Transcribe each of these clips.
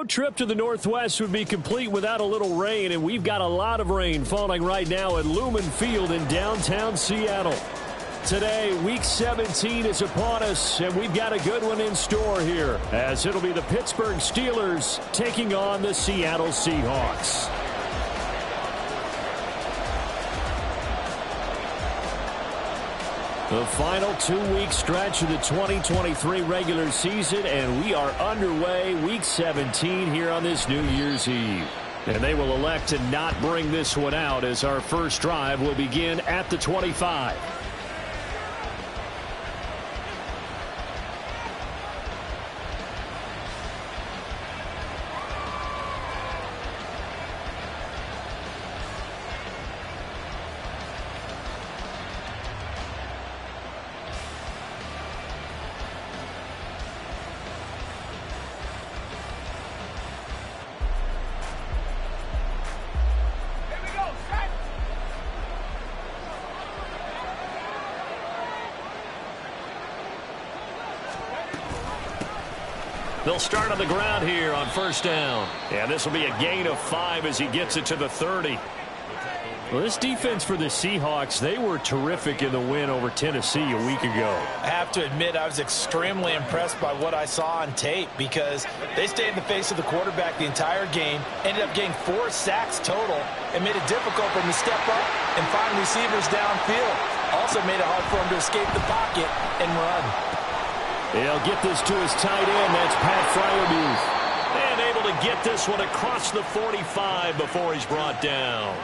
trip to the Northwest would be complete without a little rain, and we've got a lot of rain falling right now at Lumen Field in downtown Seattle. Today, Week 17 is upon us, and we've got a good one in store here, as it'll be the Pittsburgh Steelers taking on the Seattle Seahawks. The final 2-week stretch of the 2023 regular season, and we are underway Week 17 here on this New Year's Eve. And they will elect to not bring this one out, as our first drive will begin at the 25. They'll start on the ground here on first down. And this will be a gain of 5 as he gets it to the 30. Well, this defense for the Seahawks, they were terrific in the win over Tennessee a week ago. I have to admit, I was extremely impressed by what I saw on tape, because they stayed in the face of the quarterback the entire game, ended up getting 4 sacks total, and made it difficult for him to step up and find receivers downfield. Also made it hard for him to escape the pocket and run. He'll get this to his tight end. That's Pat Freiermuth. And able to get this one across the 45 before he's brought down.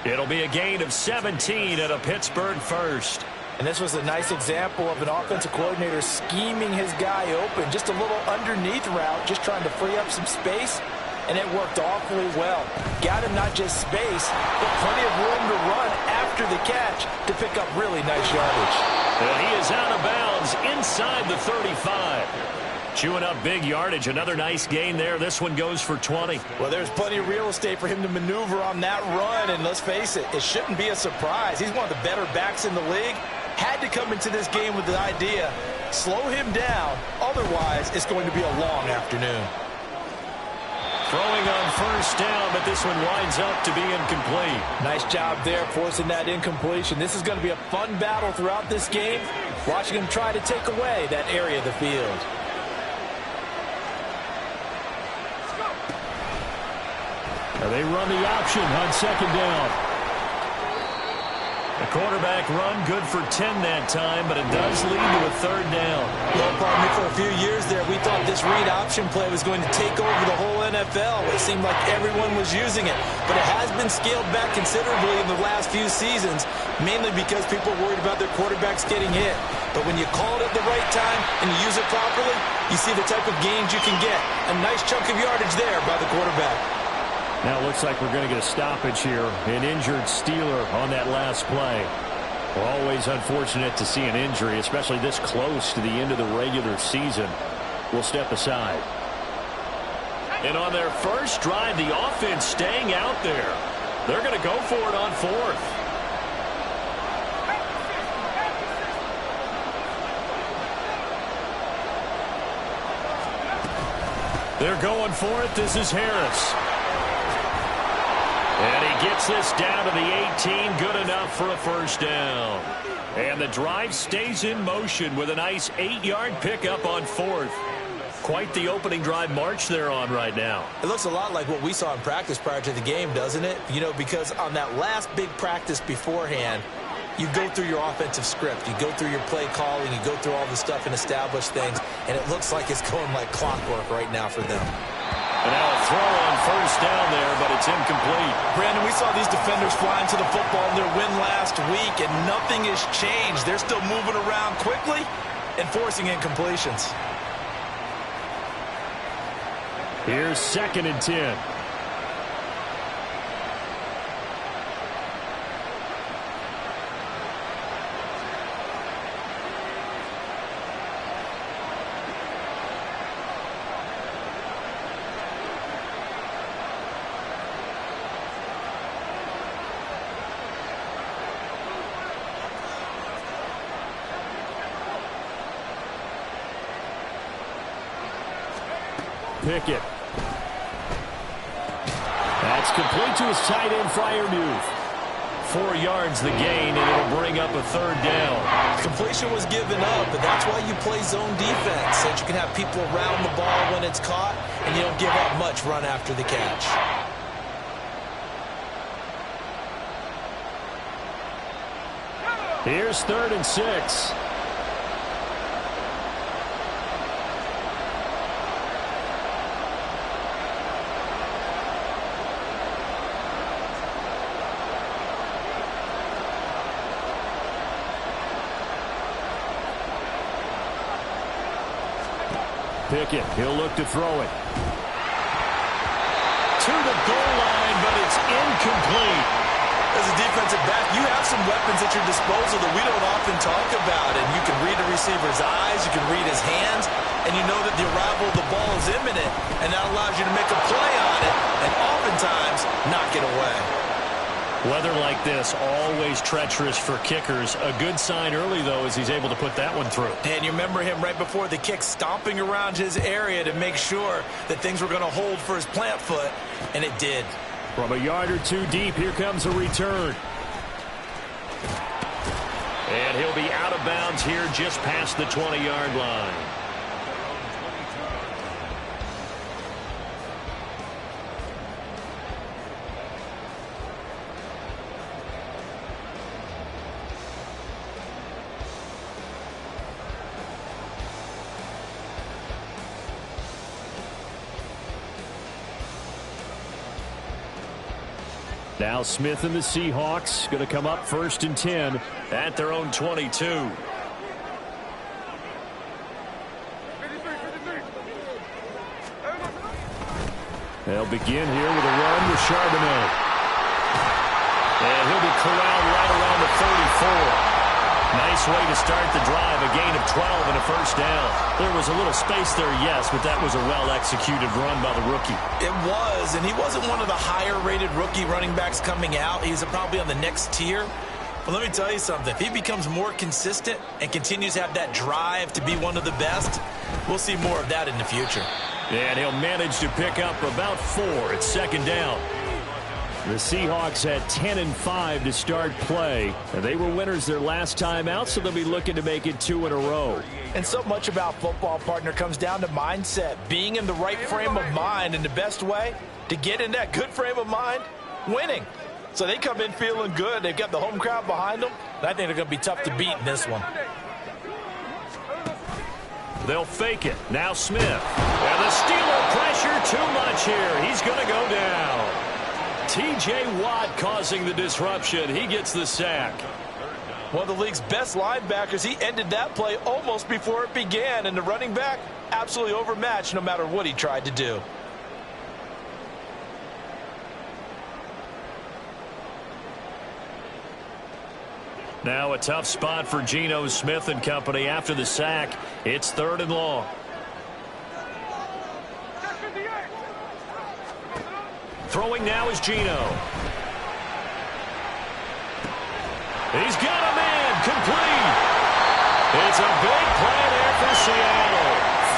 It'll be a gain of 17 at a Pittsburgh first. And this was a nice example of an offensive coordinator scheming his guy open. Just a little underneath route, just trying to free up some space. And it worked awfully well. Got him not just space, but plenty of room to run after the catch to pick up really nice yardage. And he is out of bounds inside the 35. Chewing up big yardage. Another nice gain there. This one goes for 20. Well, there's plenty of real estate for him to maneuver on that run. And let's face it, it shouldn't be a surprise. He's one of the better backs in the league. Had to come into this game with the idea, slow him down. Otherwise, it's going to be a long afternoon. Throwing on first down, but this one winds up to be incomplete. Nice job there forcing that incompletion. This is going to be a fun battle throughout this game, watching him try to take away that area of the field. And they run the option on second down. The quarterback run good for 10 that time, but it does lead to a third down. Well, pardon me, for a few years there, we thought this read option play was going to take over the whole NFL. It seemed like everyone was using it, but it has been scaled back considerably in the last few seasons, mainly because people are worried about their quarterbacks getting hit. But when you call it at the right time and you use it properly, you see the type of gains you can get. A nice chunk of yardage there by the quarterback. Now it looks like we're going to get a stoppage here. An injured Steeler on that last play. Well, always unfortunate to see an injury, especially this close to the end of the regular season. We'll step aside. And on their first drive, the offense staying out there. They're going to go for it on fourth. They're going for it. This is Harris. And he gets this down to the 18. Good enough for a first down. And the drive stays in motion with a nice 8-yard pickup on fourth. Quite the opening drive march they're on right now. It looks a lot like what we saw in practice prior to the game, doesn't it? You know, because on that last big practice beforehand, you go through your offensive script. You go through your play calling. You go through all the stuff and establish things. And it looks like it's going like clockwork right now for them. And now a throw on first down there, but it's incomplete. Brandon, we saw these defenders flying to the football in their win last week, and nothing has changed. They're still moving around quickly and forcing incompletions. Here's 2nd and 10. Pickett complete to his tight end, Freiermuth. 4 yards the gain, and it'll bring up a third down. Completion was given up, but that's why you play zone defense, so that you can have people around the ball when it's caught, and you don't give up much run after the catch. Here's 3rd and 6. Pickett, he'll look to throw it. To the goal line, but it's incomplete. As a defensive back, you have some weapons at your disposal that we don't often talk about. And you can read a receiver's eyes, you can read his hands, and you know that the arrival of the ball is imminent, and that allows you to make a play on it, and oftentimes knock it away. Weather like this, always treacherous for kickers. A good sign early, though, is he's able to put that one through. And you remember him right before the kick stomping around his area to make sure that things were going to hold for his plant foot, and it did. From a yard or two deep, here comes a return. And he'll be out of bounds here just past the 20-yard line. Now Smith and the Seahawks going to come up 1st and 10 at their own 22. They'll begin here with a run with Charbonnet. And he'll be corralled right around the 34. Nice way to start the drive, a gain of 12 and a first down. There was a little space there, yes, but that was a well-executed run by the rookie. It was, and he wasn't one of the higher-rated rookie running backs coming out. He's probably on the next tier. But let me tell you something. If he becomes more consistent and continues to have that drive to be one of the best, we'll see more of that in the future. And he'll manage to pick up about 4 at 2nd down. The Seahawks had 10 and 5 to start play. And they were winners their last time out, so they'll be looking to make it 2 in a row. And so much about football, partner, comes down to mindset. Being in the right frame of mind, and the best way to get in that good frame of mind, winning. So they come in feeling good. They've got the home crowd behind them. And I think they're going to be tough to beat in this one. They'll fake it. Now Smith. And the Steeler pressure too much here. He's going to go down. T.J. Watt causing the disruption. He gets the sack. One of the league's best linebackers. He ended that play almost before it began. And the running back, absolutely overmatched no matter what he tried to do. Now a tough spot for Geno Smith and company after the sack. It's 3rd and long. Throwing now is Geno. He's got a man, complete. It's a big play there for Seattle.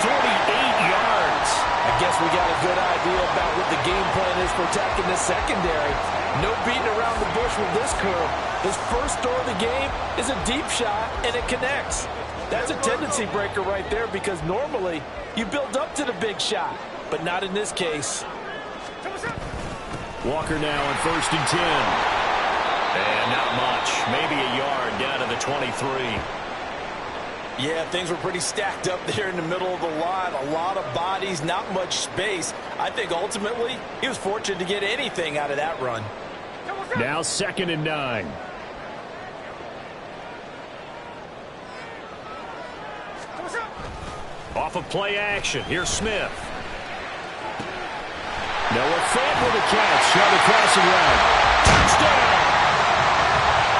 48 yards. I guess we got a good idea about what the game plan is for attacking this secondary. No beating around the bush with this crew. His first throw of the game is a deep shot, and it connects. That's a tendency breaker right there, because normally you build up to the big shot, but not in this case. Walker now on 1st and 10. And not much. Maybe a yard down to the 23. Yeah, things were pretty stacked up there in the middle of the line. A lot of bodies, not much space. I think ultimately he was fortunate to get anything out of that run. Now 2nd and 9. Off of play action. Here's Smith. Noah Fant with a catch. Shot across the right. Touchdown!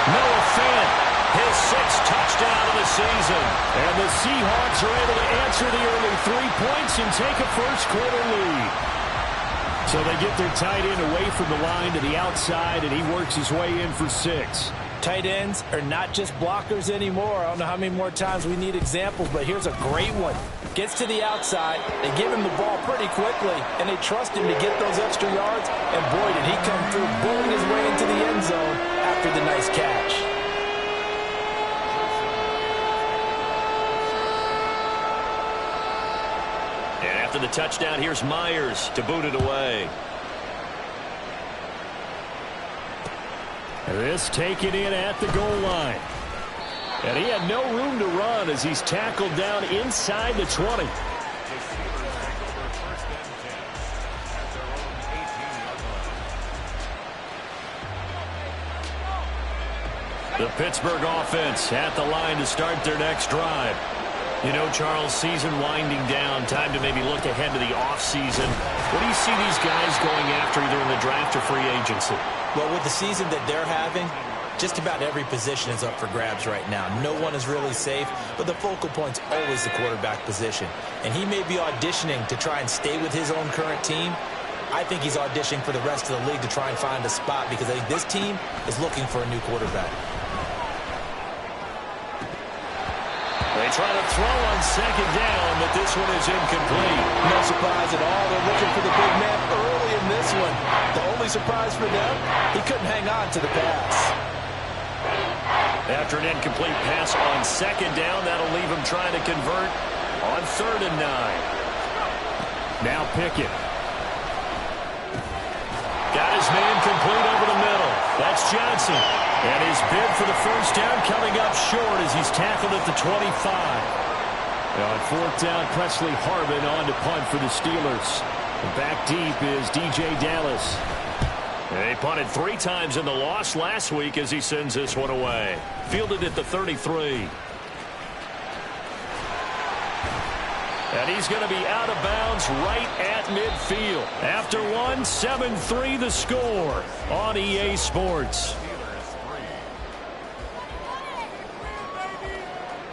Noah Fant, his 6th touchdown of the season. And the Seahawks are able to answer the early 3 points and take a first-quarter lead. So they get their tight end away from the line to the outside, and he works his way in for 6. Tight ends are not just blockers anymore. I don't know how many more times we need examples, but here's a great one. Gets to the outside, they give him the ball pretty quickly, and they trust him to get those extra yards, and boy, did he come through bowling his way into the end zone after the nice catch. And after the touchdown, here's Myers to boot it away. This taken in at the goal line. And he had no room to run as he's tackled down inside the 20. The Pittsburgh offense at the line to start their next drive. You know, Charles, season winding down, time to maybe look ahead to the offseason. What do you see these guys going after either in the draft or free agency? Well, with the season that they're having, just about every position is up for grabs right now. No one is really safe, but the focal point's always the quarterback position. And he may be auditioning to try and stay with his own current team. I think he's auditioning for the rest of the league to try and find a spot because I think this team is looking for a new quarterback. They try to throw on second down, but this one is incomplete. No surprise at all. They're looking for the big man early in this one. The only surprise for them, he couldn't hang on to the pass. After an incomplete pass on second down, that'll leave him trying to convert on 3rd and 9. Now Pickett. Got his man complete over the middle. That's Johnson. And his bid for the first down coming up short as he's tackled at the 25. Now on 4th down, Presley Harvin on to punt for the Steelers. And back deep is DJ Dallas. They punted 3 times in the loss last week as he sends this one away. Fielded at the 33. And he's going to be out of bounds right at midfield. After one, 7-3 the score on EA Sports.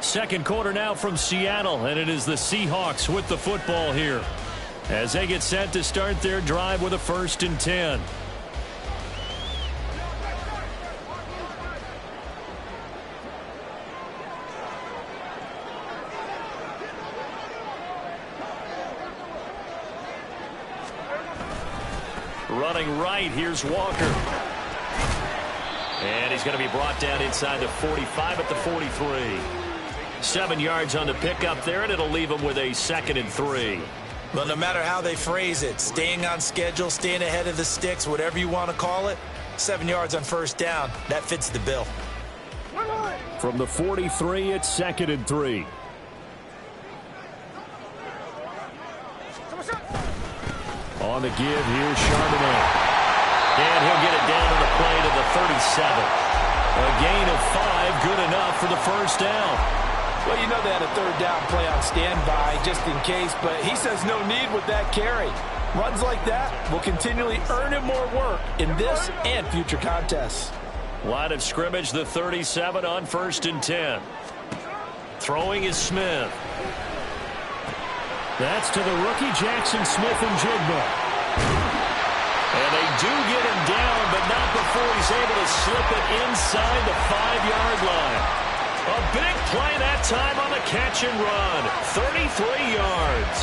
Second quarter now from Seattle, and it is the Seahawks with the football here as they get set to start their drive with a 1st and 10. Running right, here's Walker. And he's going to be brought down inside the 45 at the 43. 7 yards on the pickup there, and it'll leave him with a 2nd and 3. Well, no matter how they phrase it, staying on schedule, staying ahead of the sticks, whatever you want to call it, 7 yards on 1st down, that fits the bill. From the 43, it's 2nd and 3. On the give, here's Charbonnet. And he'll get it down to the play to the 37. A gain of 5, good enough for the first down. Well, you know they had a 3rd down play on standby just in case, but he says no need with that carry. Runs like that will continually earn him more work in this and future contests. Line of scrimmage, the 37 on 1st and 10. Throwing is Smith. That's to the rookie Jackson Smith and Jigba. And they do get him down, but not before he's able to slip it inside the 5-yard line. A big play that time on the catch and run. 33 yards.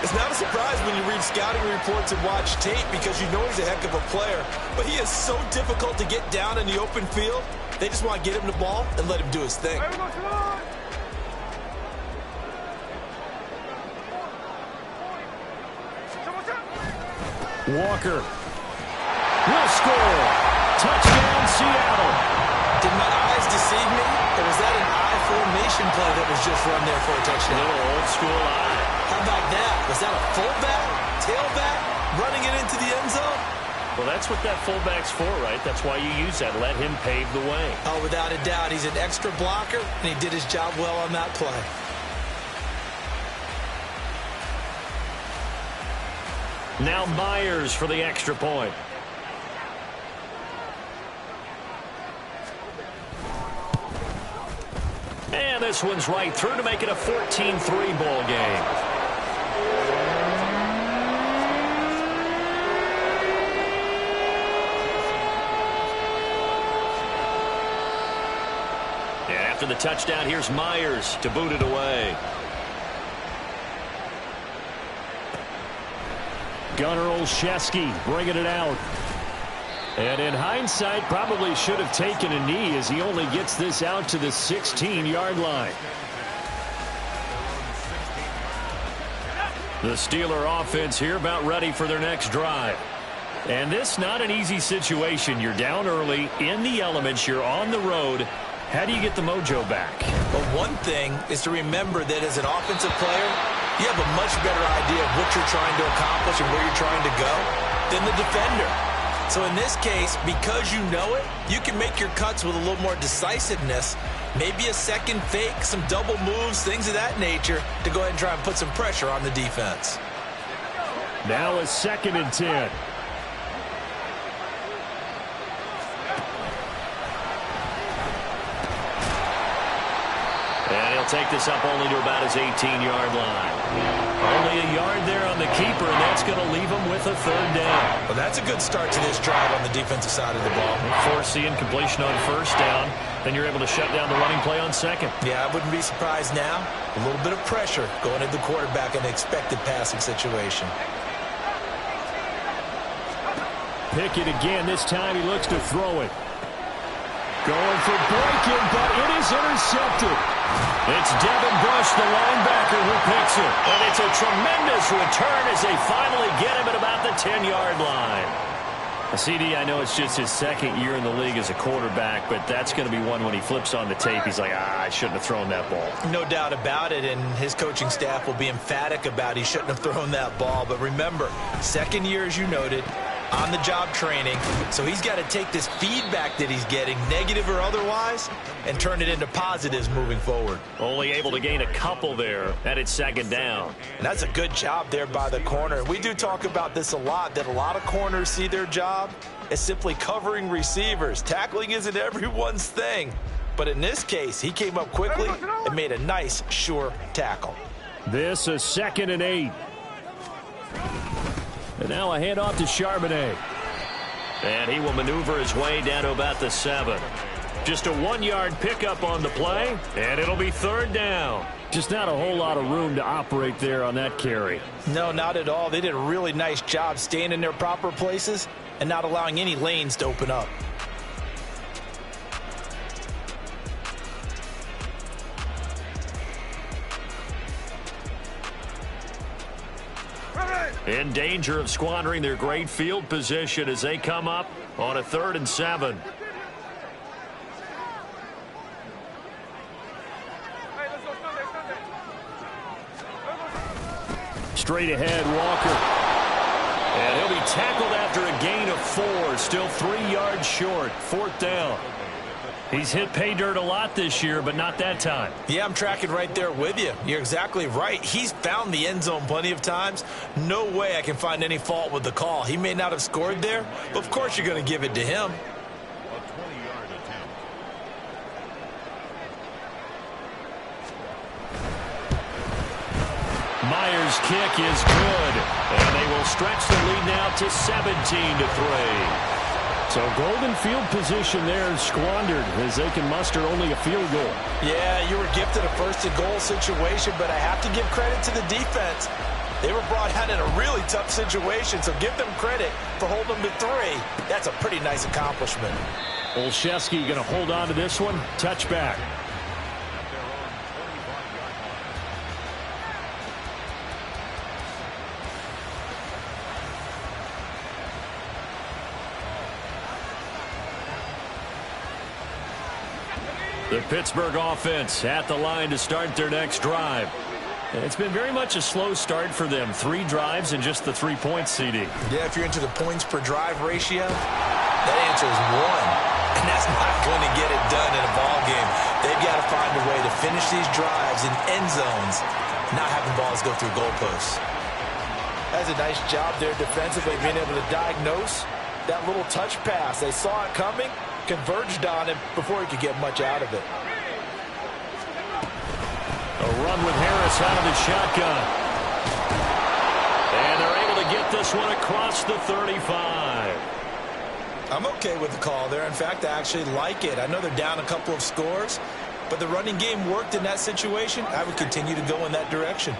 It's not a surprise when you read scouting reports and watch tape because you know he's a heck of a player. But he is so difficult to get down in the open field. They just want to get him the ball and let him do his thing. Walker will score. Touchdown, Seattle. Did my eyes deceive me? Or was that an I formation play that was just run there for a touchdown? A little old school eye. How about that? Was that a fullback, tailback, running it into the end zone? Well, that's what that fullback's for, right? That's why you use that. Let him pave the way. Oh, without a doubt. He's an extra blocker, and he did his job well on that play. Now Myers for the extra point. And this one's right through to make it a 14-3 ball game. after the touchdown. Here's Myers to boot it away. Gunnar Olszewski bringing it out. And in hindsight, probably should have taken a knee as he only gets this out to the 16-yard line. The Steeler offense here about ready for their next drive. And this not an easy situation. You're down early, in the elements, you're on the road. How do you get the mojo back? Well, one thing is to remember that as an offensive player, you have a much better idea of what you're trying to accomplish and where you're trying to go than the defender. So in this case, because you know it, you can make your cuts with a little more decisiveness, maybe a second fake, some double moves, things of that nature, to go ahead and try and put some pressure on the defense. Now a 2nd and 10. And he'll take this up only to about his 18-yard line. Only a yard there on the keeper, and that's going to leave him with a 3rd down. Well, that's a good start to this drive on the defensive side of the ball. Force the incompletion on 1st down. Then you're able to shut down the running play on 2nd. Yeah, I wouldn't be surprised now. A little bit of pressure going at the quarterback in the expected passing situation. Pickett again. This time he looks to throw it. Going for breaking, but it is intercepted. It's Devin Bush, the linebacker, who picks it. And it's a tremendous return as they finally get him at about the 10-yard line. CD, I know it's just his 2nd year in the league as a quarterback, but that's going to be one when he flips on the tape. He's like, I shouldn't have thrown that ball. No doubt about it, and his coaching staff will be emphatic about he shouldn't have thrown that ball. But remember, 2nd year, as you noted, on-the-job training, so he's got to take this feedback that he's getting, negative or otherwise, and turn it into positives moving forward. Only able to gain a couple there, and it's 2nd down. And that's a good job there by the corner. We do talk about this a lot, that a lot of corners see their job as simply covering receivers. Tackling isn't everyone's thing, but in this case, he came up quickly and made a nice, sure tackle. This is 2nd and 8. And now a handoff to Charbonnet. And he will maneuver his way down to about the 7. Just a 1-yard pickup on the play, and it'll be 3rd down. Just not a whole lot of room to operate there on that carry. No, not at all. They did a really nice job staying in their proper places and not allowing any lanes to open up. In danger of squandering their great field position as they come up on a 3rd and 7. Straight ahead, Walker. And he'll be tackled after a gain of 4. Still 3 yards short. 4th down. He's hit pay dirt a lot this year, but not that time. Yeah, I'm tracking right there with you. You're exactly right. He's found the end zone plenty of times. No way I can find any fault with the call. He may not have scored there, but of course you're going to give it to him. Myers' kick is good, and they will stretch the lead now to 17-3. So golden field position there squandered as they can muster only a field goal. Yeah, you were gifted a 1st-and-goal situation, but I have to give credit to the defense. They were brought out in a really tough situation, so give them credit for holding them to 3. That's a pretty nice accomplishment. Olszewski going to hold on to this one. Touchback. The Pittsburgh offense at the line to start their next drive. And it's been very much a slow start for them. 3 drives and just the 3 points, CD. Yeah, if you're into the points per drive ratio, that answer is 1. And that's not going to get it done in a ball game. They've got to find a way to finish these drives in end zones, not having balls go through goalposts. That's a nice job there defensively, being able to diagnose that little touch pass. They saw it coming, converged on him before he could get much out of it. A run with Harris out of the shotgun. And they're able to get this one across the 35. I'm okay with the call there. In fact, I actually like it. I know they're down a couple of scores, but the running game worked in that situation. I would continue to go in that direction.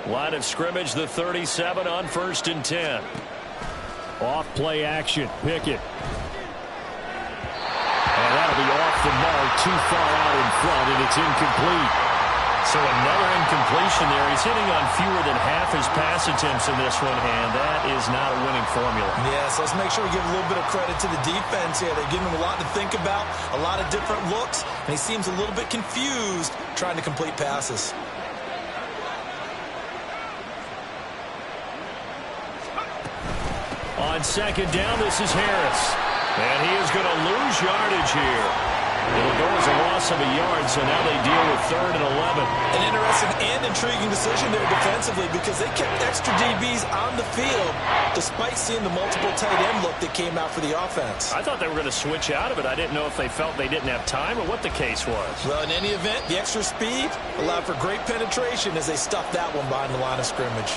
Line of scrimmage, the 37 on 1st and 10. Off play action, Pickett. And that'll be off the mark, too far out in front, and it's incomplete. So another incompletion there. He's hitting on fewer than half his pass attempts in this one, and that is not a winning formula. Yes, let's make sure we give a little bit of credit to the defense here. They're giving him a lot to think about, a lot of different looks, and he seems a little bit confused trying to complete passes. On 2nd down, this is Harris. And he is going to lose yardage here. It'll go as a loss of a yard, so now they deal with 3rd and 11. An interesting and intriguing decision there defensively because they kept extra DBs on the field despite seeing the multiple tight end look that came out for the offense. I thought they were going to switch out of it. I didn't know if they felt they didn't have time or what the case was. Well, in any event, the extra speed allowed for great penetration as they stuffed that one behind the line of scrimmage.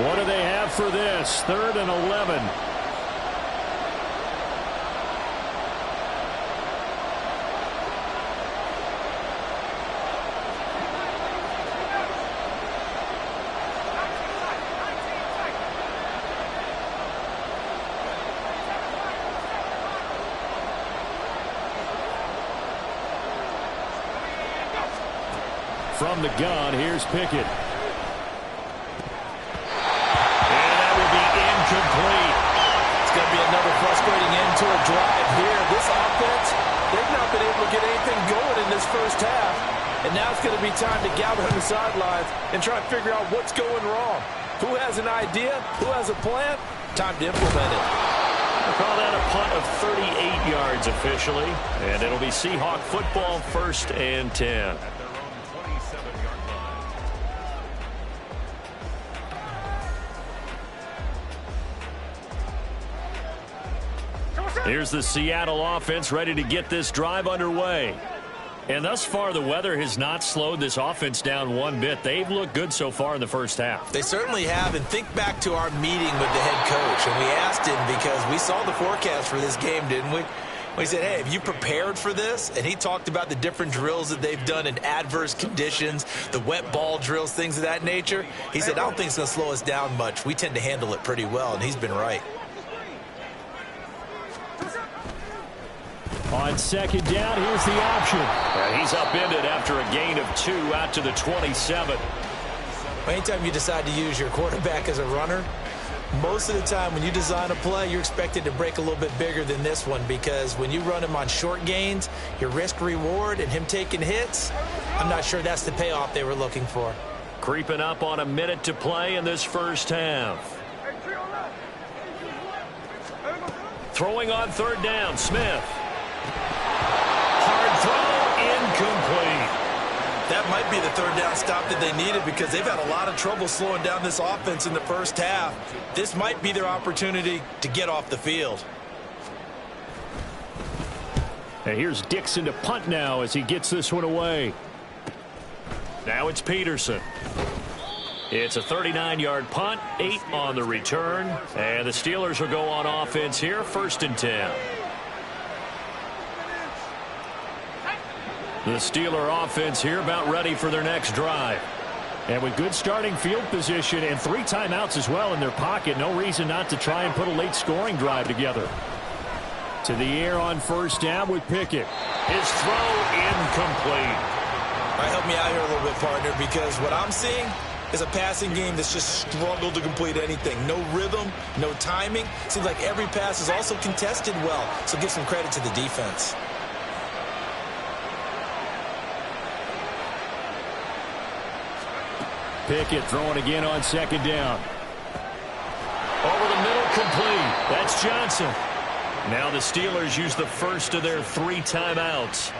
What do they have for this? 3rd and 11. From the gun, here's Pickett. Complete. It's going to be another frustrating end to a drive here. This offense, they've not been able to get anything going in this first half. And now it's going to be time to gather on the sidelines and try to figure out what's going wrong. Who has an idea? Who has a plan? Time to implement it. We'll call that a punt of 38 yards officially. And it'll be Seahawk football, 1st and 10. Here's the Seattle offense ready to get this drive underway. And thus far, the weather has not slowed this offense down one bit. They've looked good so far in the first half. They certainly have. And think back to our meeting with the head coach. And we asked him because we saw the forecast for this game, didn't we? We said, hey, have you prepared for this? And he talked about the different drills that they've done in adverse conditions, the wet ball drills, things of that nature. He said, I don't think it's going to slow us down much. We tend to handle it pretty well, and he's been right. On 2nd down, here's the option. And he's upended after a gain of 2 out to the 27. Anytime you decide to use your quarterback as a runner, most of the time when you design a play, you're expected to break a little bit bigger than this one because when you run him on short gains, your risk-reward and him taking hits, I'm not sure that's the payoff they were looking for. Creeping up on a minute to play in this first half. Throwing on 3rd down, Smith. Hard throw, incomplete. That might be the 3rd down stop that they needed because they've had a lot of trouble slowing down this offense in the first half. This might be their opportunity to get off the field. And here's Dixon to punt now as he gets this one away. Now it's Peterson. It's a 39-yard punt, 8 on the return. And the Steelers will go on offense here, 1st and 10. The Steeler offense here about ready for their next drive. And with good starting field position and 3 timeouts as well in their pocket, no reason not to try and put a late scoring drive together. To the air on 1st down with Pickett. His throw incomplete. All right, help me out here a little bit, partner, because what I'm seeing is a passing game that's just struggled to complete anything. No rhythm, no timing. Seems like every pass is also contested well, so give some credit to the defense. Pickett throwing again on 2nd down. Over the middle, complete. That's Johnson. Now the Steelers use the first of their 3 timeouts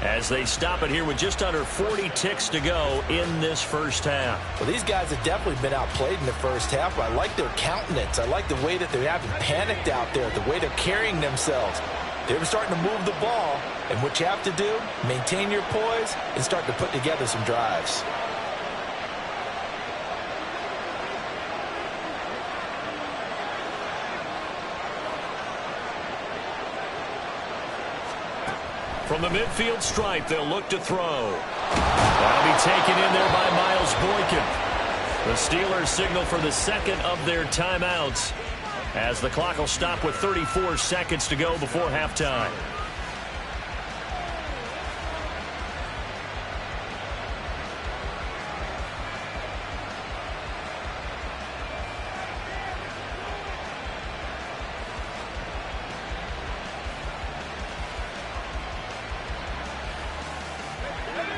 as they stop it here with just under 40 ticks to go in this first half. Well, these guys have definitely been outplayed in the first half, but I like their countenance. I like the way that they haven't panicked out there, the way they're carrying themselves. They're starting to move the ball, and what you have to do, maintain your poise and start to put together some drives. From the midfield stripe, they'll look to throw. That'll be taken in there by Miles Boykin. The Steelers signal for the second of their timeouts as the clock will stop with 34 seconds to go before halftime.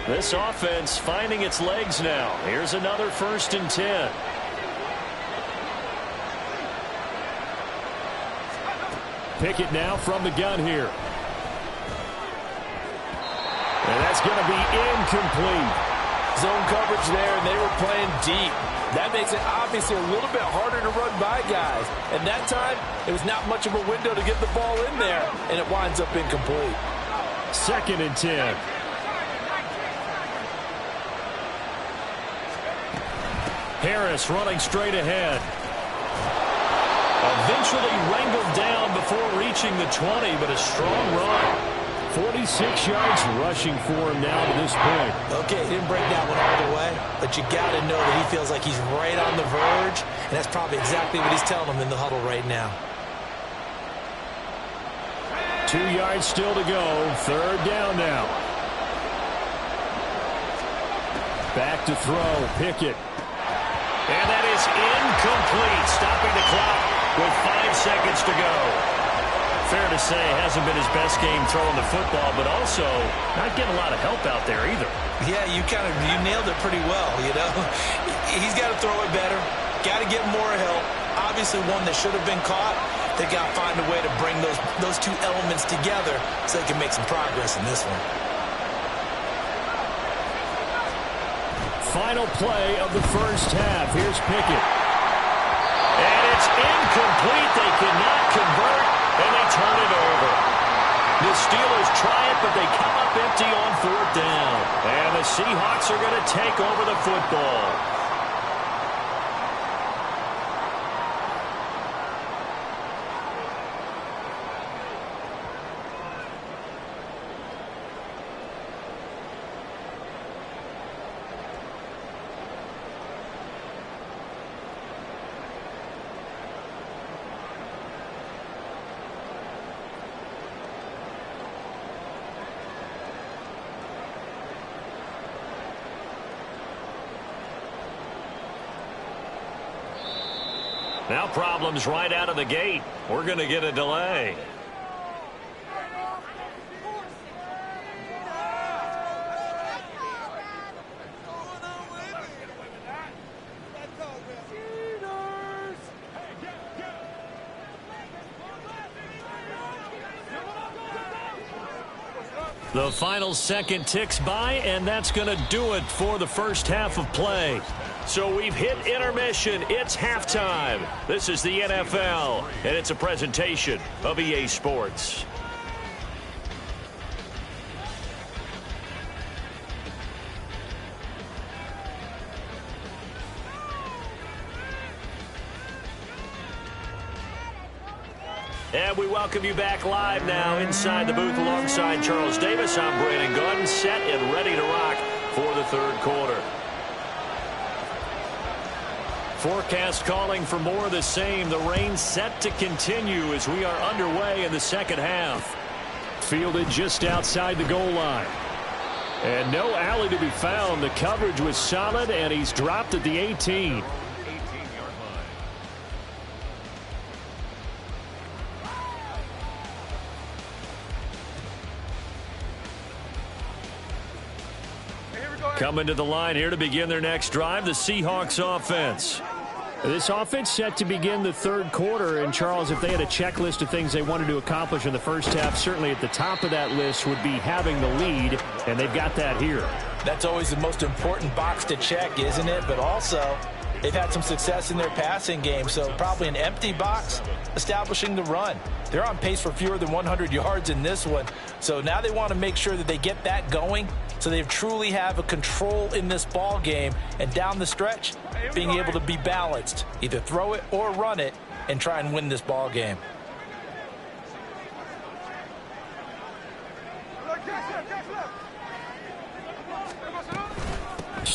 This offense finding its legs now. Here's another 1st and 10. Pickett now from the gun here. And that's going to be incomplete. Zone coverage there, and they were playing deep. That makes it obviously a little bit harder to run by guys. And that time, it was not much of a window to get the ball in there, and it winds up incomplete. 2nd and 10. Harris running straight ahead. Eventually wrangled down before reaching the 20, but a strong run. 46 yards rushing for him now to this point. Okay, he didn't break that one all the way, but you got to know that he feels like he's right on the verge, and that's probably exactly what he's telling them in the huddle right now. 2 yards still to go. 3rd down now. Back to throw. Pickett. And that is incomplete, stopping the clock with 5 seconds to go. Fair to say, hasn't been his best game throwing the football, but also not getting a lot of help out there either. Yeah, you nailed it pretty well, you know. He's got to throw it better, got to get more help. Obviously one that should have been caught. They got to find a way to bring those two elements together so they can make some progress in this one. Final play of the first half. Here's Pickett. And it's incomplete. They cannot convert, and they turn it over. The Steelers try it, but they come up empty on 4th down. And the Seahawks are going to take over the football. Now problems right out of the gate. We're going to get a delay. The final second ticks by, and that's going to do it for the first half of play. So we've hit intermission. It's halftime. This is the NFL, and it's a presentation of EA Sports. And we welcome you back live now inside the booth alongside Charles Davis. I'm Brandon Gunn, set and ready to rock for the third quarter. Forecast calling for more of the same. The rain set to continue as we are underway in the second half. Fielded just outside the goal line. And no alley to be found. The coverage was solid, and he's dropped at the 18. Coming to the line here to begin their next drive, the Seahawks offense. This offense set to begin the third quarter, and Charles, if they had a checklist of things they wanted to accomplish in the first half, certainly at the top of that list would be having the lead, and they've got that here. That's always the most important box to check, isn't it? But also, they've had some success in their passing game, so probably an empty box establishing the run. They're on pace for fewer than 100 yards in this one, so now they want to make sure that they get that going so they truly have a control in this ball game, and down the stretch, being able to be balanced, either throw it or run it, and try and win this ball game.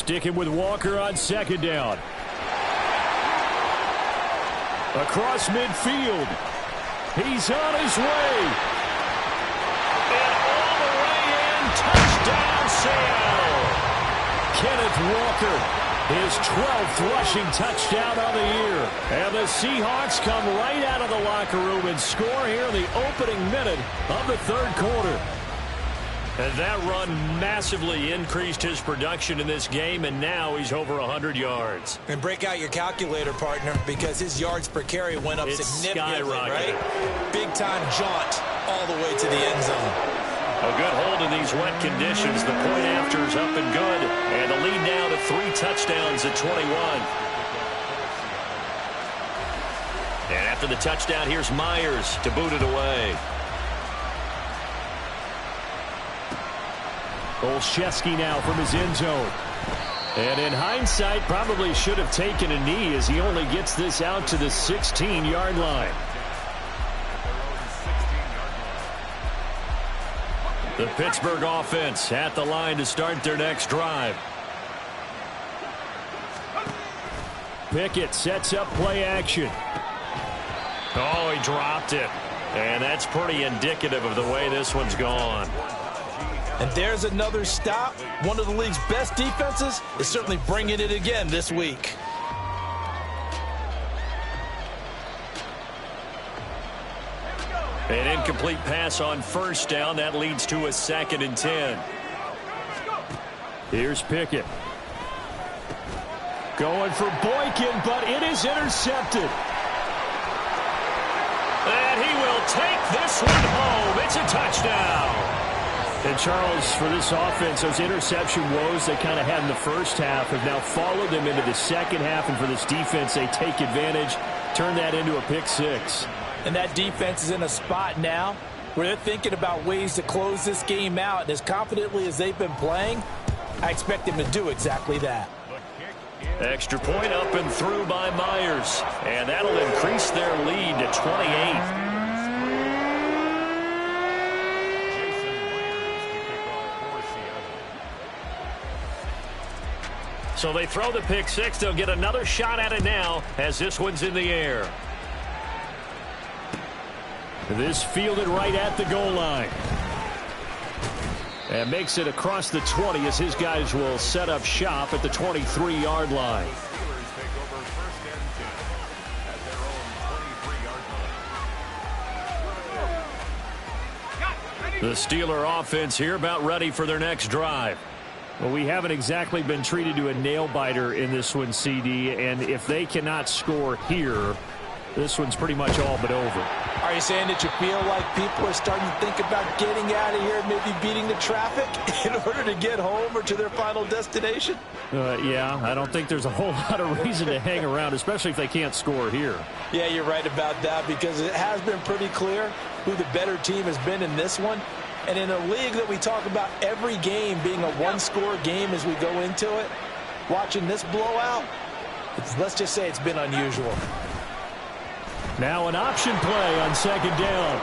Sticking with Walker on second down. Across midfield. He's on his way. And all the way in. Touchdown, Seattle. Kenneth Walker, his 12th rushing touchdown on the year. And the Seahawks come right out of the locker room and score here in the opening minute of the third quarter. And that run massively increased his production in this game, and now he's over 100 yards. And break out your calculator, partner, because his yards per carry went up significantly, right? Big-time jaunt all the way to the end zone. A good hold in these wet conditions. The point after is up and good. And the lead now to 3 touchdowns at 21. And after the touchdown, here's Myers to boot it away. Olszewski now from his end zone. And in hindsight, probably should have taken a knee as he only gets this out to the 16-yard line. The Pittsburgh offense at the line to start their next drive. Pickett sets up play action. Oh, he dropped it. And that's pretty indicative of the way this one's gone. And there's another stop. One of the league's best defenses is certainly bringing it again this week. An incomplete pass on first down. That leads to a 2nd and 10. Here's Pickett. Going for Boykin, but it is intercepted. And he will take this one home. It's a touchdown. And, Charles, for this offense, those interception woes they kind of had in the first half have now followed them into the second half. And for this defense, they take advantage, turn that into a pick 6. And that defense is in a spot now where they're thinking about ways to close this game out. And as confidently as they've been playing, I expect them to do exactly that. Extra point up and through by Myers. And that'll increase their lead to 28. So they throw the pick 6. They'll get another shot at it now as this one's in the air. This fielded right at the goal line. And makes it across the 20 as his guys will set up shop at the 23-yard line. The Steeler offense here about ready for their next drive. Well, we haven't exactly been treated to a nail-biter in this one, CD, and if they cannot score here, this one's pretty much all but over. Are you saying that you feel like people are starting to think about getting out of here, maybe beating the traffic in order to get home or to their final destination? Yeah, I don't think there's a whole lot of reason to hang around, especially if they can't score here. Yeah, you're right about that because it has been pretty clear who the better team has been in this one. And in a league that we talk about every game being a one-score game as we go into it, watching this blowout, let's just say it's been unusual. Now an option play on second down.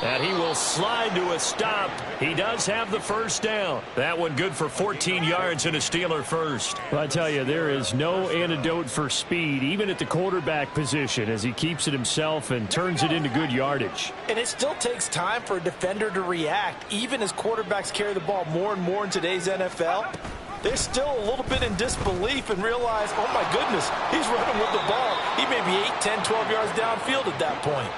And he will slide to a stop. He does have the first down. That one good for 14 yards and a Steeler first. Well, I tell you, there is no antidote for speed, even at the quarterback position, as he keeps it himself and turns it into good yardage. And it still takes time for a defender to react, even as quarterbacks carry the ball more and more in today's NFL. They're still a little bit in disbelief and realize, oh my goodness, he's running with the ball. He may be 8, 10, 12 yards downfield at that point.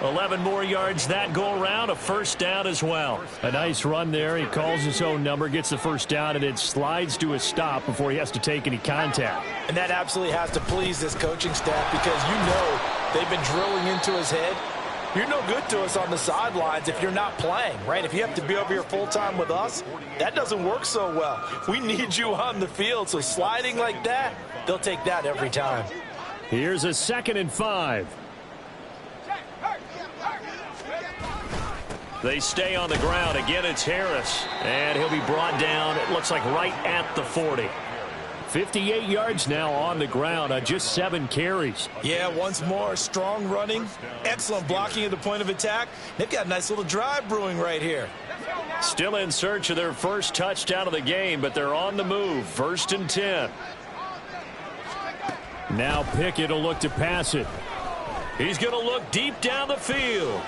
11 more yards that go around, a first down as well. A nice run there. He calls his own number, gets the first down, and it slides to a stop before he has to take any contact. And that absolutely has to please this coaching staff because you know they've been drilling into his head. You're no good to us on the sidelines if you're not playing, right? If you have to be over here full-time with us, that doesn't work so well. We need you on the field, so sliding like that, they'll take that every time. Here's a 2nd and 5. They stay on the ground. Again, it's Harris. And he'll be brought down, it looks like right at the 40. 58 yards now on the ground on just 7 carries. Yeah, once more, strong running, excellent blocking at the point of attack. They've got a nice little drive brewing right here. Still in search of their first touchdown of the game, but they're on the move. 1st and 10. Now Pickett will look to pass it. He's going to look deep down the field.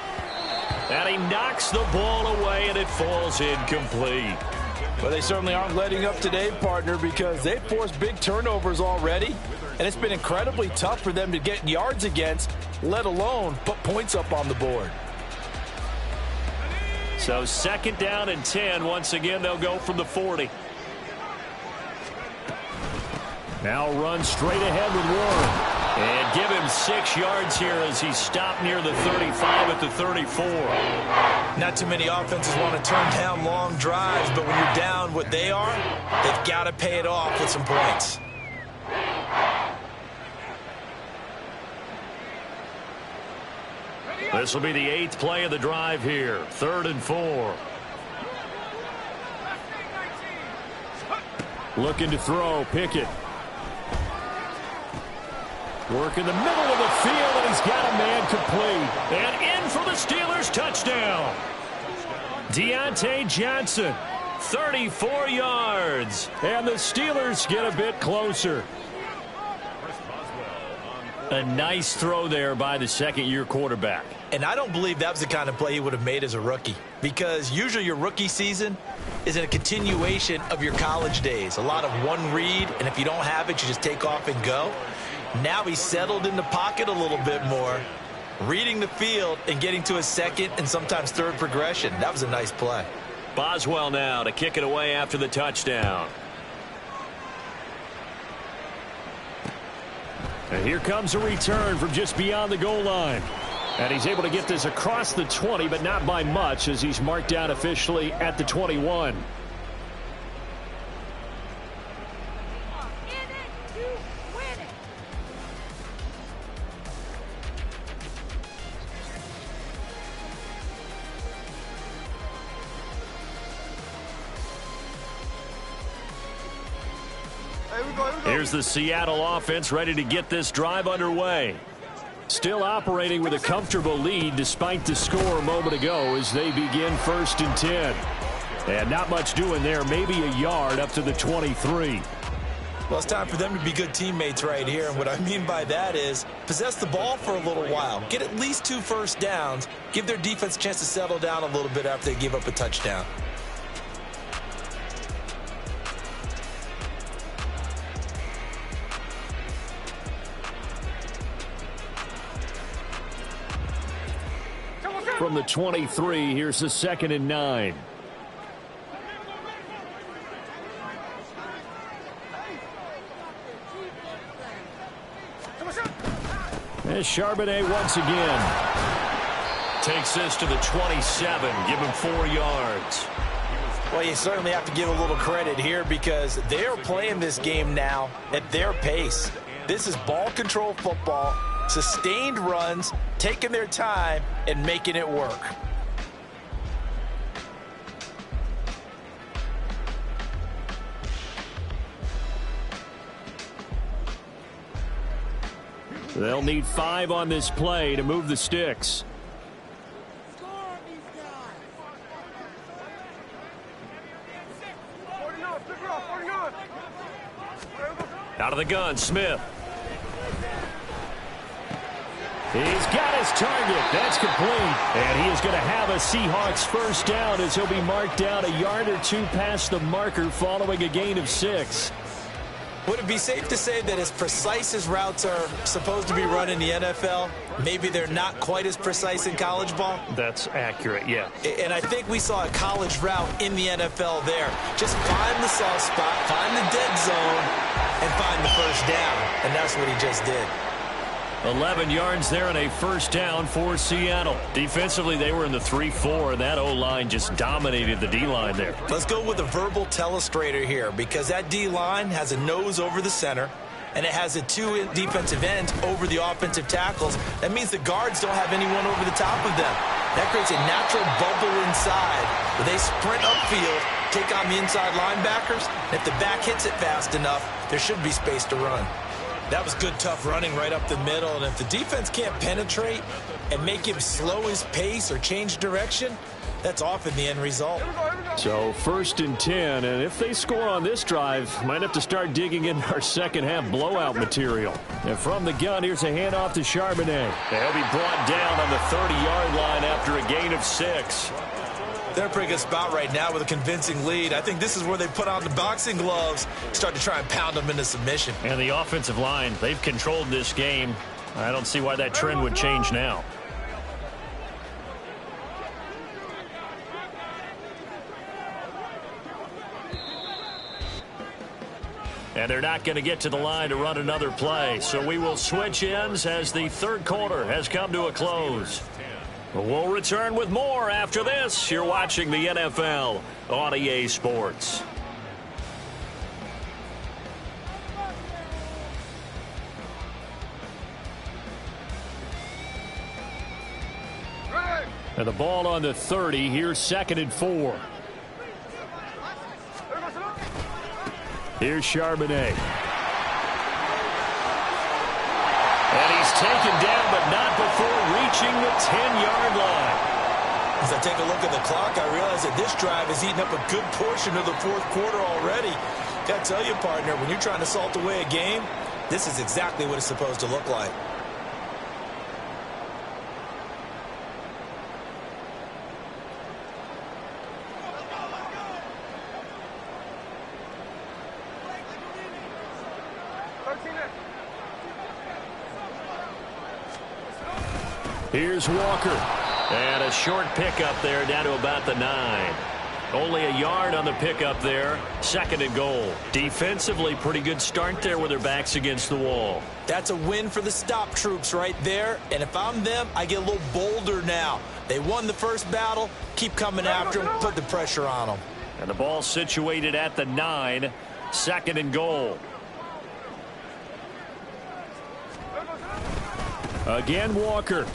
And he knocks the ball away, and it falls incomplete. Well, they certainly aren't letting up today, partner, because they've forced big turnovers already. And it's been incredibly tough for them to get yards against, let alone put points up on the board. So 2nd down and 10. Once again, they'll go from the 40. Now run straight ahead with Warren. And give him 6 yards here as he stopped near the 35 at the 34. Not too many offenses want to turn down long drives, but when you're down what they are, they've got to pay it off with some points. This will be the 8th play of the drive here. 3rd and 4. Looking to throw, Pickett. Work in the middle of the field, and he's got a man complete. And in for the Steelers touchdown. Deontay Johnson, 34 yards. And the Steelers get a bit closer. A nice throw there by the second-year quarterback. And I don't believe that was the kind of play he would have made as a rookie, because usually your rookie season is in a continuation of your college days. A lot of one read, and if you don't have it, you just take off and go. Now he's settled in the pocket a little bit more, reading the field and getting to his second and sometimes third progression. That was a nice play. Boswell now to kick it away after the touchdown. And here comes a return from just beyond the goal line. And he's able to get this across the 20, but not by much, as he's marked down officially at the 21. Here's the Seattle offense ready to get this drive underway. Still operating with a comfortable lead despite the score a moment ago as they begin 1st and 10. And not much doing there, maybe a yard up to the 23. Well, it's time for them to be good teammates right here. And what I mean by that is possess the ball for a little while. Get at least 2 first downs. Give their defense a chance to settle down a little bit after they give up a touchdown. From the 23, here's the 2nd and 9. There's Charbonnet once again. Takes this to the 27. Give him 4 yards. Well, you certainly have to give a little credit here because they're playing this game now at their pace. This is ball control football, sustained runs, taking their time and making it work. They'll need 5 on this play to move the sticks. Out of the gun, Smith. He's got his target. That's complete. And he is going to have a Seahawks first down as he'll be marked down a yard or 2 past the marker following a gain of 6. Would it be safe to say that as precise as routes are supposed to be run in the NFL, maybe they're not quite as precise in college ball? That's accurate, yeah. And I think we saw a college route in the NFL there. Just find the soft spot, find the dead zone, and find the first down. And that's what he just did. 11 yards there and a first down for Seattle. Defensively, they were in the 3-4. That O-line just dominated the D-line there. Let's go with a verbal telestrator here because that D-line has a nose over the center and it has a 2 defensive ends over the offensive tackles. That means the guards don't have anyone over the top of them. That creates a natural bubble inside where they sprint upfield to take on the inside linebackers. If the back hits it fast enough, there should be space to run. That was good, tough running right up the middle. And if the defense can't penetrate and make him slow his pace or change direction, that's often the end result. So 1st and 10, and if they score on this drive, might have to start digging in our second half blowout material. And from the gun, here's a handoff to Charbonnet. They'll be brought down on the 30-yard line after a gain of 6. They're in a pretty good spot right now with a convincing lead. I think this is where they put on the boxing gloves, start to try and pound them into submission. And the offensive line, they've controlled this game. I don't see why that trend would change now. And they're not going to get to the line to run another play. So we will switch ends as the third quarter has come to a close. We'll return with more after this. You're watching the NFL on EA Sports. And the ball on the 30. Here's 2nd and 4. Here's Charbonnet. And he's taken down, but not before reaching the 10-yard line. As I take a look at the clock, I realize that this drive has eaten up a good portion of the fourth quarter already. Got to tell you, partner, when you're trying to salt away a game, this is exactly what it's supposed to look like. Here's Walker. And a short pickup there down to about the 9. Only a yard on the pickup there. 2nd and goal. Defensively, pretty good start there with their backs against the wall. That's a win for the stop troops right there. And if I'm them, I get a little bolder now. They won the first battle. Keep coming after them. Put the pressure on them. And the ball situated at the 9. 2nd and goal. Again, Walker.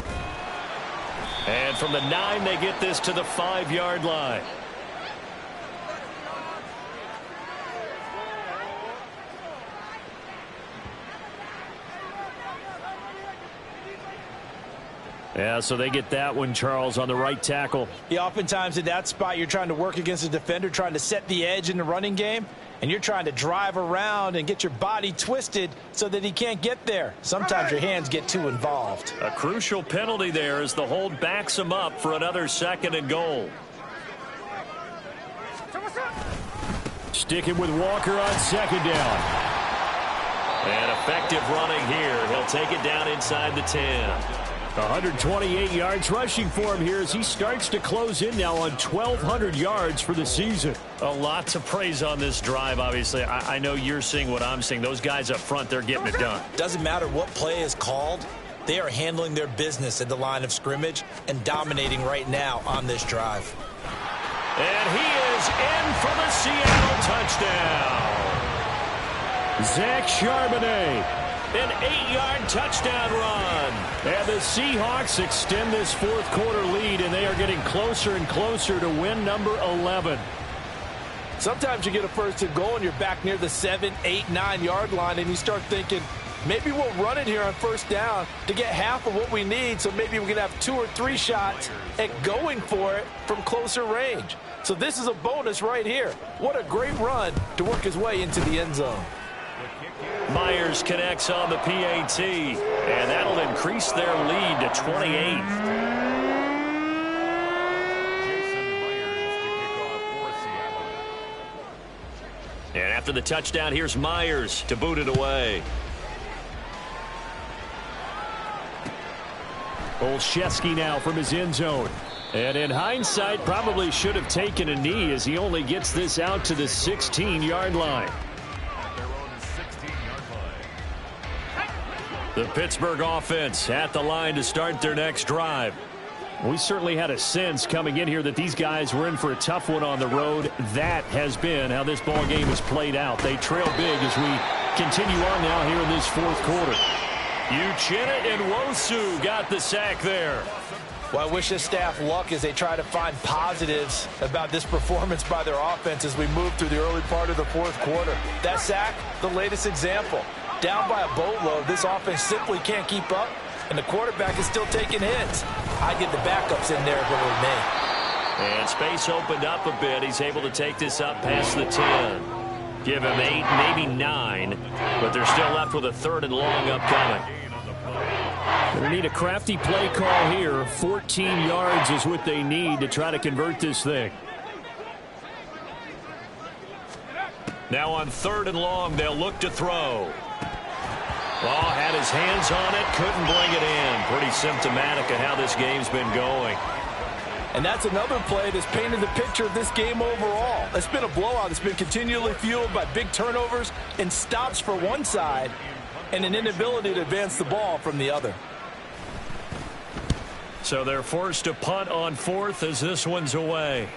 And from the 9, they get this to the 5-yard line. Yeah, so they get that one, Charles, on the right tackle. Yeah, oftentimes in that spot, you're trying to work against a defender, trying to set the edge in the running game, and you're trying to drive around and get your body twisted so that he can't get there. Sometimes your hands get too involved. A crucial penalty there as the hold backs him up for another 2nd and goal. Sticking with Walker on 2nd down. And effective running here. He'll take it down inside the 10. 128 yards rushing for him here as he starts to close in now on 1,200 yards for the season. A lot to praise on this drive, obviously. I know you're seeing what I'm seeing. Those guys up front, they're getting it done. Doesn't matter what play is called. They are handling their business at the line of scrimmage and dominating right now on this drive. And he is in for the Seattle touchdown. Zach Charbonnet. An 8-yard touchdown run. And the Seahawks extend this fourth quarter lead, and they are getting closer and closer to win number 11. Sometimes you get a 1st and goal, and you're back near the 7, 8, 9-yard line, and you start thinking, maybe we'll run it here on 1st down to get half of what we need, so maybe we can have 2 or 3 shots at going for it from closer range. So this is a bonus right here. What a great run to work his way into the end zone. Myers connects on the PAT, and that'll increase their lead to 28. And after the touchdown, here's Myers to boot it away. Olszewski now from his end zone. And in hindsight, probably should have taken a knee as he only gets this out to the 16-yard line. The Pittsburgh offense at the line to start their next drive. We certainly had a sense coming in here that these guys were in for a tough one on the road. That has been how this ball game has played out. They trail big as we continue on now here in this fourth quarter. Uchenna and Nwosu got the sack there. Well, I wish this staff luck as they try to find positives about this performance by their offense as we move through the early part of the fourth quarter. That sack, the latest example. Down by a boatload, this offense simply can't keep up, and the quarterback is still taking hits. I'd get the backups in there if it were me. And space opened up a bit. He's able to take this up past the 10. Give him 8, maybe 9, but they're still left with a 3rd and long upcoming. They need a crafty play call here. 14 yards is what they need to try to convert this thing. Now on 3rd and long, they'll look to throw. Law had his hands on it, couldn't bring it in. Pretty symptomatic of how this game's been going. And that's another play that's painted the picture of this game overall. It's been a blowout. It's been continually fueled by big turnovers and stops for one side and an inability to advance the ball from the other. So they're forced to punt on 4th as this one's away.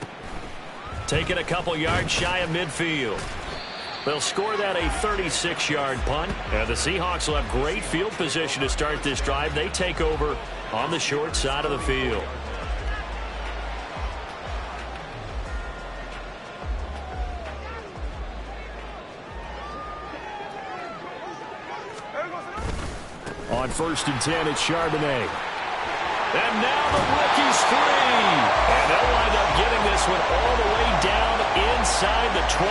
Taking a couple yards shy of midfield. They'll score that a 36-yard punt. And the Seahawks will have great field position to start this drive. They take over on the short side of the field. On 1st and 10, it's Charbonnet. And now the rookie's free. And they'll wind up getting this one all the way down inside the 20.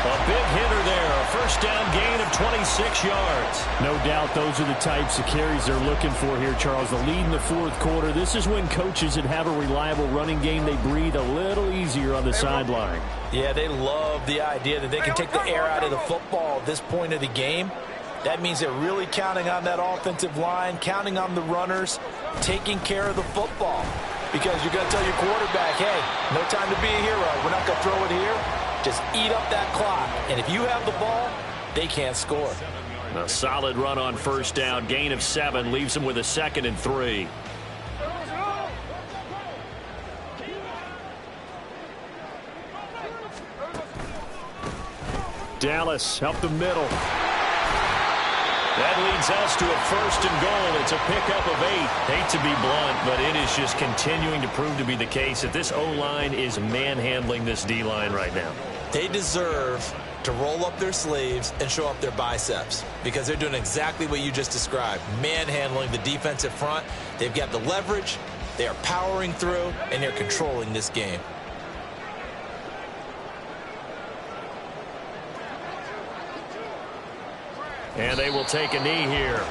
A big hitter there. A first down gain of 26 yards. No doubt those are the types of carries they're looking for here, Charles. The lead in the fourth quarter. This is when coaches that have a reliable running game, they breathe a little easier on the sideline. Yeah, they love the idea that they can take the air out of the football at this point of the game. That means they're really counting on that offensive line, counting on the runners, taking care of the football. Because you're going to tell your quarterback, hey, no time to be a hero. We're not going to throw it here. Just eat up that clock. And if you have the ball, they can't score. A solid run on first down. Gain of 7 leaves them with a 2nd and 3. Dallas up the middle. That leads us to a 1st and goal. It's a pickup of 8. Hate to be blunt, but it is just continuing to prove to be the case that this O-line is manhandling this D-line right now. They deserve to roll up their sleeves and show up their biceps because they're doing exactly what you just described, manhandling the defensive front. They've got the leverage, they are powering through, and they're controlling this game. And they will take a knee here.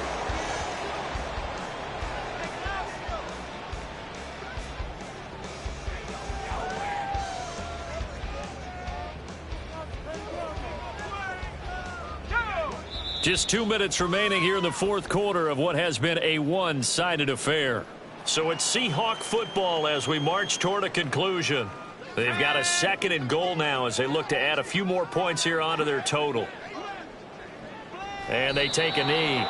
Just 2 minutes remaining here in the fourth quarter of what has been a one-sided affair. So it's Seahawk football as we march toward a conclusion. They've got a 2nd and goal now as they look to add a few more points here onto their total. And they take a knee.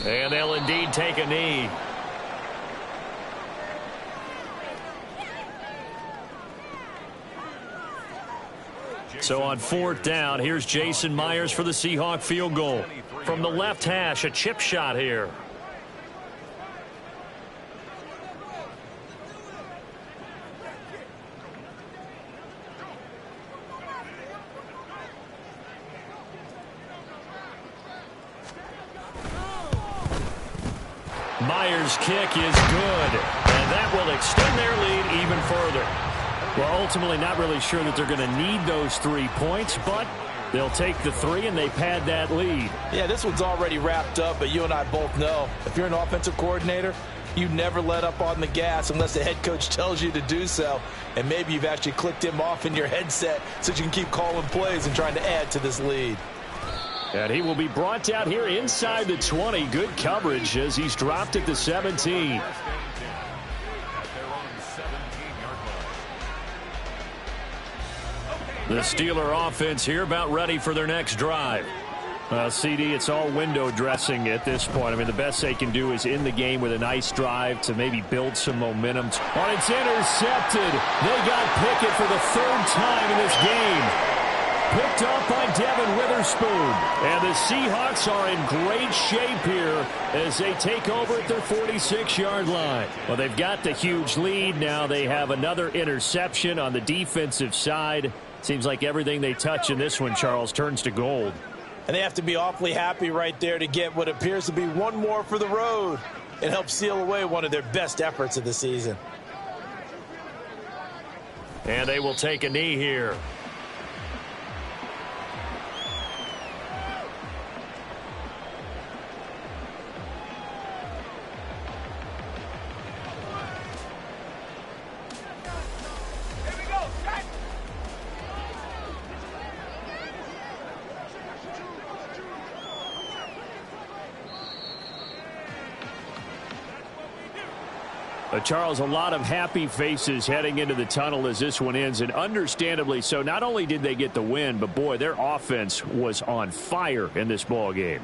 And they'll indeed take a knee. So on 4th down, here's Jason Myers for the Seahawk field goal. From the left hash, a chip shot here. Myers' kick is good, and that will extend their lead even further. Well, ultimately not really sure that they're going to need those 3 points, but they'll take the 3 and they pad that lead. Yeah, this one's already wrapped up, but you and I both know if you're an offensive coordinator, you never let up on the gas unless the head coach tells you to do so. And maybe you've actually clicked him off in your headset so you can keep calling plays and trying to add to this lead. And he will be brought down here inside the 20. Good coverage as he's dropped at the 17. The Steeler offense here about ready for their next drive. CD, it's all window dressing at this point. I mean, the best they can do is in the game with a nice drive to maybe build some momentum. Oh, it's intercepted. They got Pickett for the third time in this game. Picked up by Devin Witherspoon. And the Seahawks are in great shape here as they take over at their 46-yard line. Well, they've got the huge lead. Now they have another interception on the defensive side. Seems like everything they touch in this one, Charles, turns to gold. And they have to be awfully happy right there to get what appears to be one more for the road and help seal away one of their best efforts of the season. And they will take a knee here. Charles, a lot of happy faces heading into the tunnel as this one ends, and understandably so. Not only did they get the win, but boy, their offense was on fire in this ball game.